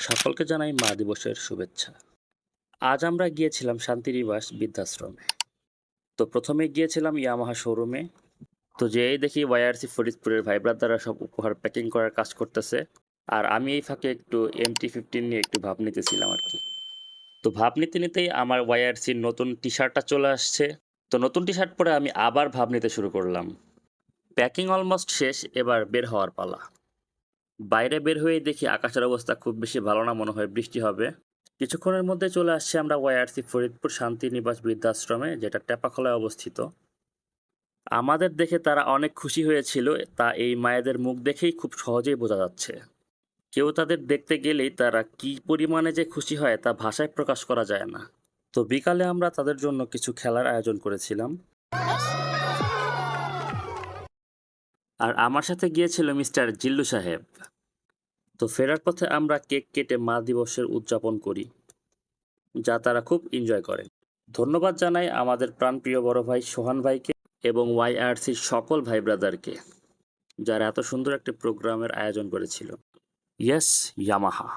সকলকে জানাই মা দিবসের শুভেচ্ছা। আজ আমরা গিয়েছিলাম শান্তিনিবাস বৃদ্ধাশ্রমে। তো প্রথমে গিয়েছিলাম ইয়ামাহা শোরুমে। তো যেই দেখি ওয়াইআরসি ফরিদপুরের ভাই ব্রাদাররা সব উপহার প্যাকিং করার কাজ করতেছে। আর আমি এই ফাঁকে একটু MT-15 নিয়ে একটু ভাব নিতেছিলাম আর কি। তো ভাব নিতে নিতেই আমার ওয়াইআরসির নতুন টি শার্টটা চলে আসছে। তো নতুন টি শার্ট পরে আমি আবার ভাব নিতে শুরু করলাম। প্যাকিং অলমোস্ট শেষ, এবার বের হওয়ার পালা। বাইরে বের হয়ে দেখি আকাশের অবস্থা খুব বেশি ভালো না, মনে হয় বৃষ্টি হবে। কিছুক্ষণের মধ্যে চলে আসছে আমরা ওয়াইআরসি ফরিদপুর শান্তিনিবাস বৃদ্ধাশ্রমে, যেটা টেপাখোলায় অবস্থিত। আমাদের দেখে তারা অনেক খুশি হয়েছিল, তা এই মায়েদের মুখ দেখেই খুব সহজেই বোঝা যাচ্ছে। কেউ তাদের দেখতে গেলেই তারা কি পরিমাণে যে খুশি হয় তা ভাষায় প্রকাশ করা যায় না। তো বিকালে আমরা তাদের জন্য কিছু খেলার আয়োজন করেছিলাম। আর আমার সাথে গিয়েছিল মিস্টার জিল্লু সাহেব। তো ফেরার পথে আমরা কেক কেটে মা দিবসের উদযাপন করি, যা তারা খুব এনজয় করে। ধন্যবাদ জানাই আমাদের প্রাণপ্রিয় বড় ভাই সোহান ভাইকে এবং ওয়াইআরসির সকল ভাই ব্রাদারকে, যারা এত সুন্দর একটি প্রোগ্রামের আয়োজন করেছিল। Yes, Yamaha.